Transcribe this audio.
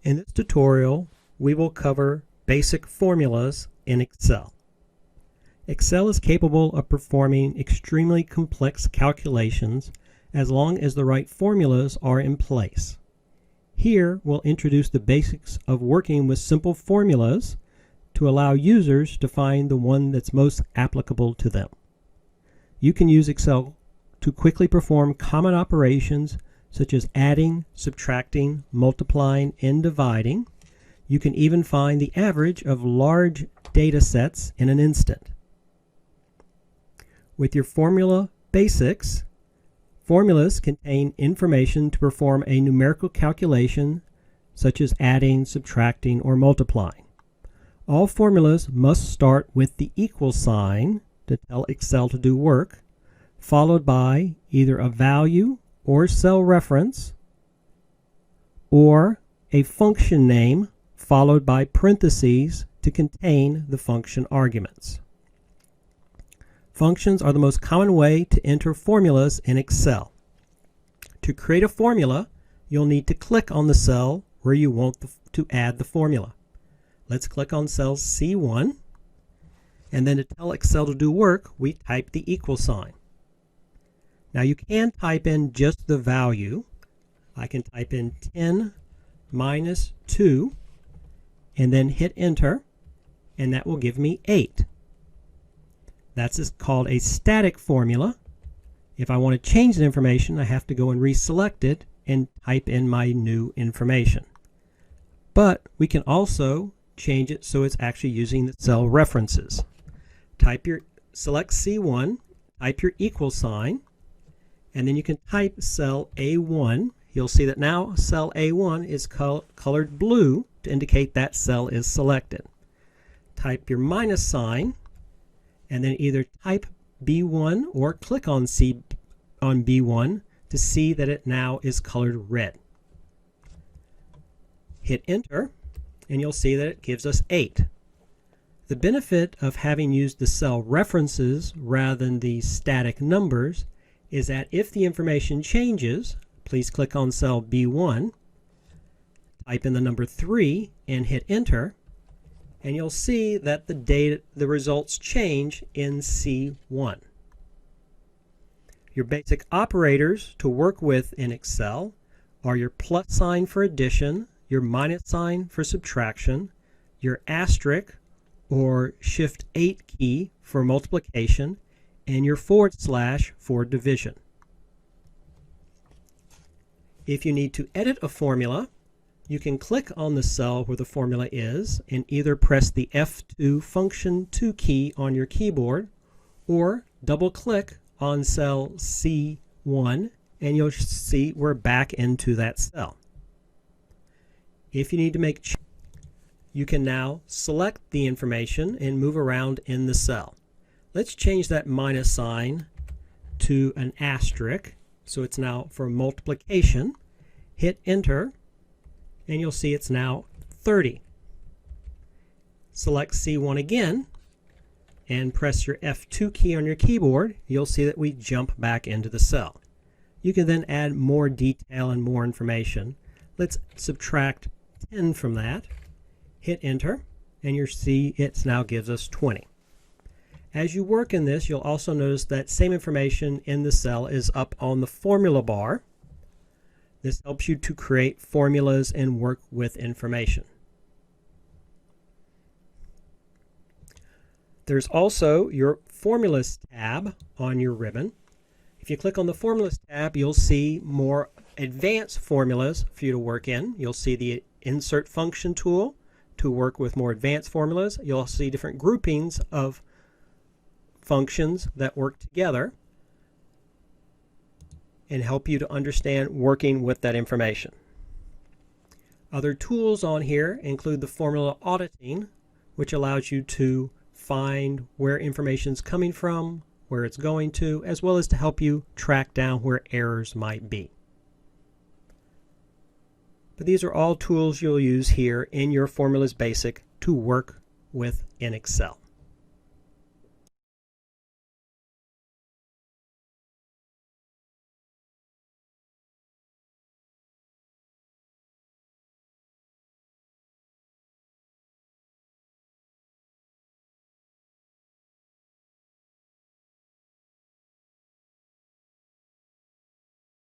In this tutorial, we will cover basic formulas in Excel. Excel is capable of performing extremely complex calculations as long as the right formulas are in place. Here, we'll introduce the basics of working with simple formulas to allow users to find the one that's most applicable to them. You can use Excel to quickly perform common operations such as adding, subtracting, multiplying, and dividing. You can even find the average of large data sets in an instant. With your formula basics, formulas contain information to perform a numerical calculation such as adding, subtracting, or multiplying. All formulas must start with the equal sign to tell Excel to do work, followed by either a value or cell reference, or a function name followed by parentheses to contain the function arguments. Functions are the most common way to enter formulas in Excel. To create a formula, you'll need to click on the cell where you want to add the formula. Let's click on cell C1, and then to tell Excel to do work, we type the equal sign. Now you can type in just the value. I can type in 10 minus 2 and then hit enter, and that will give me 8. That's called a static formula. If I want to change the information, I have to go and reselect it and type in my new information. But we can also change it so it's actually using the cell references. Select C1, type your equal sign, and then you can type cell A1. You'll see that now cell A1 is colored blue to indicate that cell is selected. Type your minus sign, and then either type B1 or click on B1 to see that it now is colored red. Hit enter, and you'll see that it gives us 8. The benefit of having used the cell references rather than the static numbers is that if the information changes, please click on cell B1, type in the number 3 and hit enter, and you'll see that the results change in C1. Your basic operators to work with in Excel are your plus sign for addition, your minus sign for subtraction, your asterisk or shift 8 key for multiplication, and your / for division. If you need to edit a formula, you can click on the cell where the formula is and either press the F2 function 2 key on your keyboard or double click on cell C1 and you'll see we're back into that cell. If you need to make changes, you can now select the information and move around in the cell. Let's change that minus sign to an asterisk, so it's now for multiplication. Hit enter, and you'll see it's now 30. Select C1 again, and press your F2 key on your keyboard. You'll see that we jump back into the cell. You can then add more detail and more information. Let's subtract 10 from that. Hit enter, and you'll see it now gives us 20. As you work in this, you'll also notice that same information in the cell is up on the formula bar. This helps you to create formulas and work with information. There's also your Formulas tab on your ribbon. If you click on the Formulas tab, you'll see more advanced formulas for you to work in. You'll see the Insert Function tool to work with more advanced formulas. You'll see different groupings of functions that work together and help you to understand working with that information. Other tools on here include the formula auditing, which allows you to find where information is coming from, where it's going to, as well as to help you track down where errors might be. But these are all tools you'll use here in your Formulas Basic to work with in Excel.